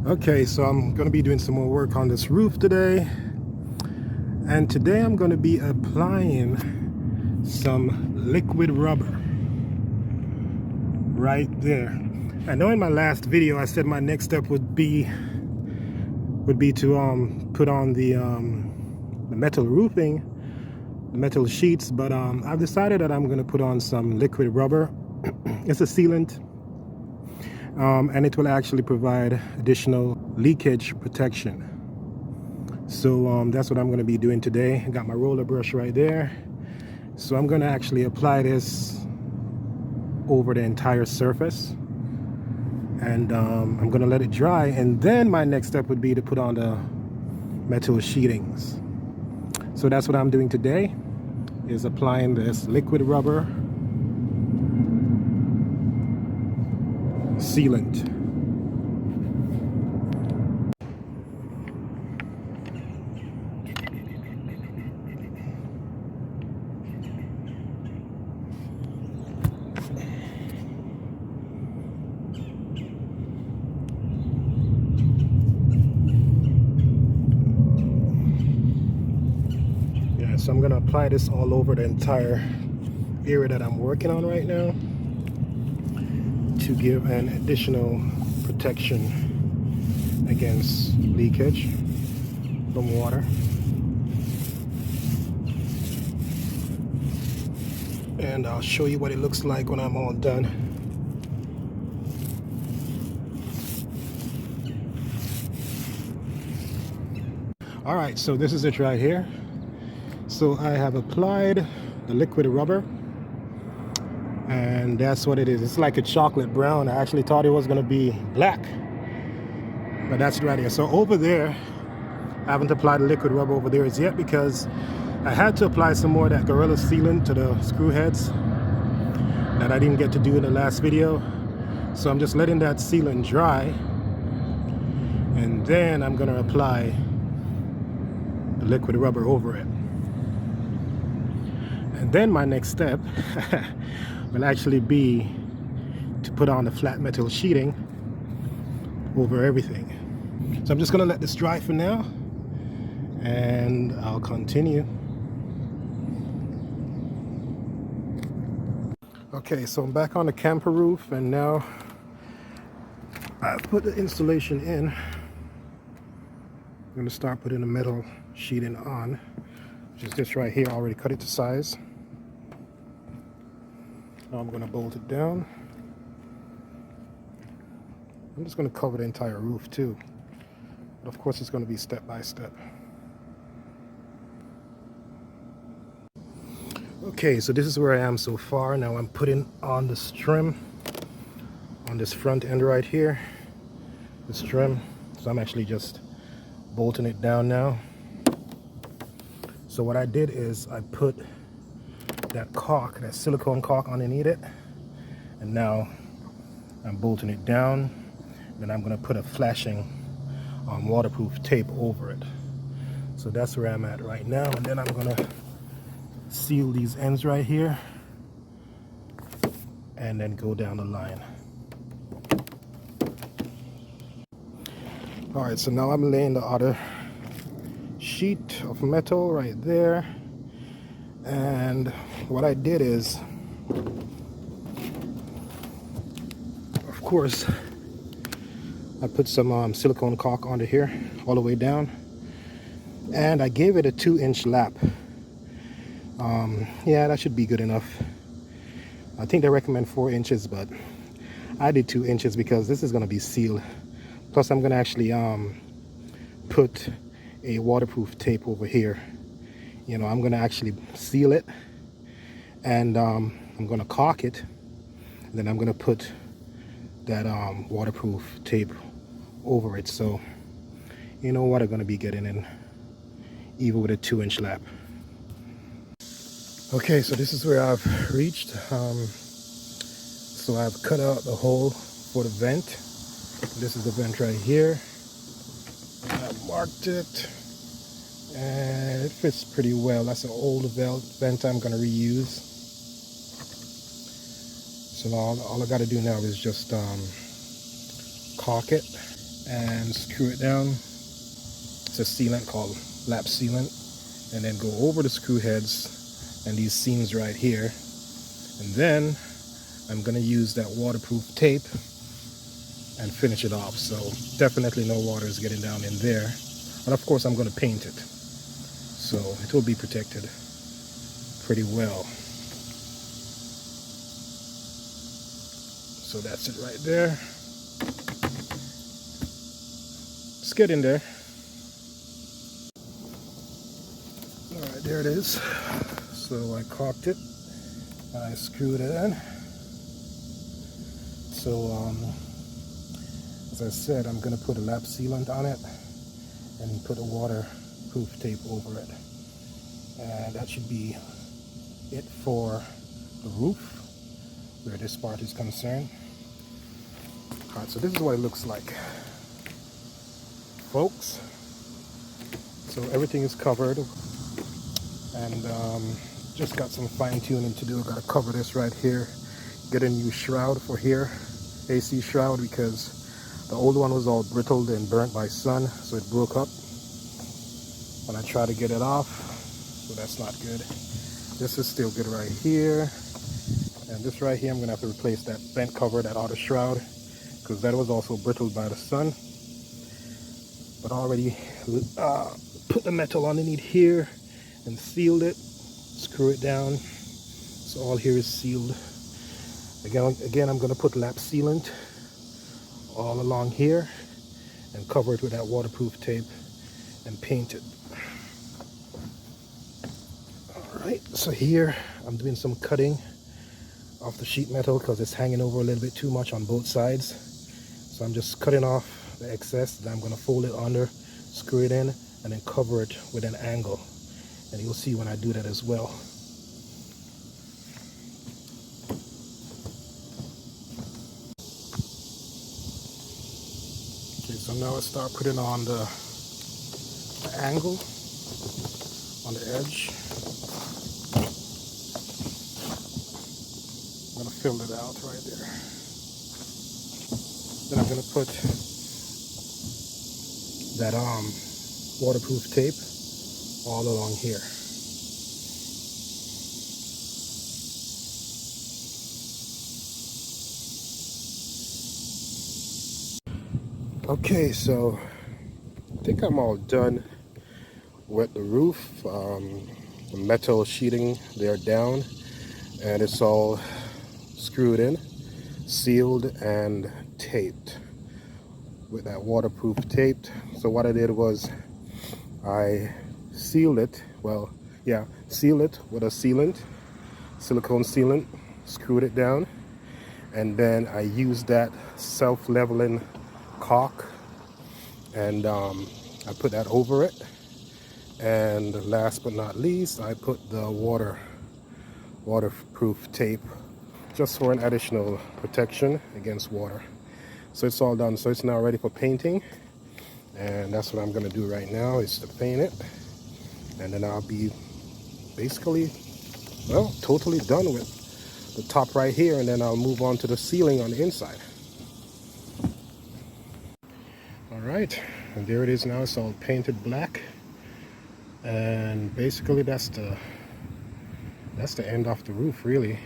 Okay, so I'm going to be doing some more work on this roof today. And today I'm going to be applying some liquid rubber right there. I know in my last video I said my next step would be to put on the metal roofing, the metal sheets, but I've decided that I'm going to put on some liquid rubber. It's a sealant. And it will actually provide additional leakage protection. So that's what I'm going to be doing today. I got my roller brush right there. So I'm going to actually apply this over the entire surface. And I'm going to let it dry. And then my next step would be to put on the metal sheetings. So that's what I'm doing today, is applying this liquid rubber sealant. Yeah, so I'm going to apply this all over the entire area that I'm working on right now to give an additional protection against leakage from water. And I'll show you what it looks like when I'm all done. All right, so this is it right here. So I have applied the liquid rubber, and that's what it is. It's like a chocolate brown. I actually thought it was going to be black, but that's right here. So over there, I haven't applied the liquid rubber over there as yet because I had to apply some more of that Gorilla sealant to the screw heads that I didn't get to do in the last video. So I'm just letting that sealant dry, and then I'm going to apply the liquid rubber over it. And then my next step will actually be to put on the flat metal sheeting over everything. So I'm just going to let this dry for now, and I'll continue. Okay, so I'm back on the camper roof, and now I've put the insulation in. I'm going to start putting the metal sheeting on, which is this right here. I already cut it to size. Now I'm going to bolt it down. I'm just going to cover the entire roof too, but of course it's going to be step by step. Okay, so this is where I am so far. Now I'm putting on the trim on this front end right here, this trim. So I'm actually just bolting it down now. So what I did is I put that caulk, that silicone caulk underneath it, and now I'm bolting it down. Then I'm going to put a flashing waterproof tape over it. So that's where I'm at right now, and then I'm going to seal these ends right here and then go down the line. All right, so now I'm laying the other sheet of metal right there, and what I did is, of course, I put some silicone caulk under here all the way down, and I gave it a 2-inch lap. Yeah, that should be good enough. I think they recommend 4 inches, but I did 2 inches because this is going to be sealed. Plus I'm going to actually put a waterproof tape over here. You know, I'm going to actually seal it, and I'm going to caulk it, and then I'm going to put that waterproof tape over it. So you know what, I'm going to be getting in even with a 2-inch lap. Okay, so this is where I've reached. So I've cut out the hole for the vent. This is the vent right here. I've marked it, and it fits pretty well. That's an old vent I'm going to reuse. So all I got to do now is just caulk it, and screw it down. It's a sealant called lap sealant, and then go over the screw heads and these seams right here. And then I'm going to use that waterproof tape and finish it off. So definitely no water is getting down in there. And of course I'm going to paint it, so it will be protected pretty well. So that's it right there. Let's get in there. All right, there it is. So I caulked it, I screwed it in. So as I said, I'm going to put a lap sealant on it and put a waterproof tape over it. And that should be it for the roof, where this part is concerned. Alright, so this is what it looks like, folks. So everything is covered, and just got some fine tuning to do. I've got to cover this right here, get a new shroud for here, AC shroud, because the old one was all brittled and burnt by sun, so it broke up when I tried to get it off, so that's not good. This is still good right here, and this right here I'm gonna have to replace that vent cover, that outer shroud, because that was also brittled by the sun. But I already put the metal underneath here and sealed it, screw it down, so all here is sealed. Again I'm gonna put lap sealant all along here and cover it with that waterproof tape and paint it. Alright, so here I'm doing some cutting off the sheet metal because it's hanging over a little bit too much on both sides. So I'm just cutting off the excess, then I'm going to fold it under, screw it in, and then cover it with an angle. And you'll see when I do that as well. Okay, so now I start putting on the angle on the edge. I'm going to fill it out right there. Then I'm going to put that waterproof tape all along here. Okay, so I think I'm all done with the roof. The metal sheeting, they're down, and it's all screwed in, sealed, and taped with that waterproof tape. So what I did was I sealed it, seal it with a sealant, silicone sealant, screwed it down, and then I used that self-leveling caulk, and I put that over it. And last but not least, I put the waterproof tape just for an additional protection against water. So it's all done. So it's now ready for painting, and that's what I'm going to do right now, is to paint it, and then I'll be basically, well, totally done with the top right here, and then I'll move on to the ceiling on the inside. All right, and there it is now. It's all painted black, and basically that's the end of the roof, really.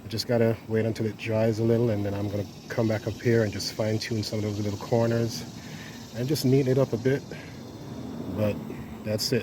I just gotta wait until it dries a little, and then I'm gonna come back up here and just fine tune some of those little corners and just neaten it up a bit, but that's it.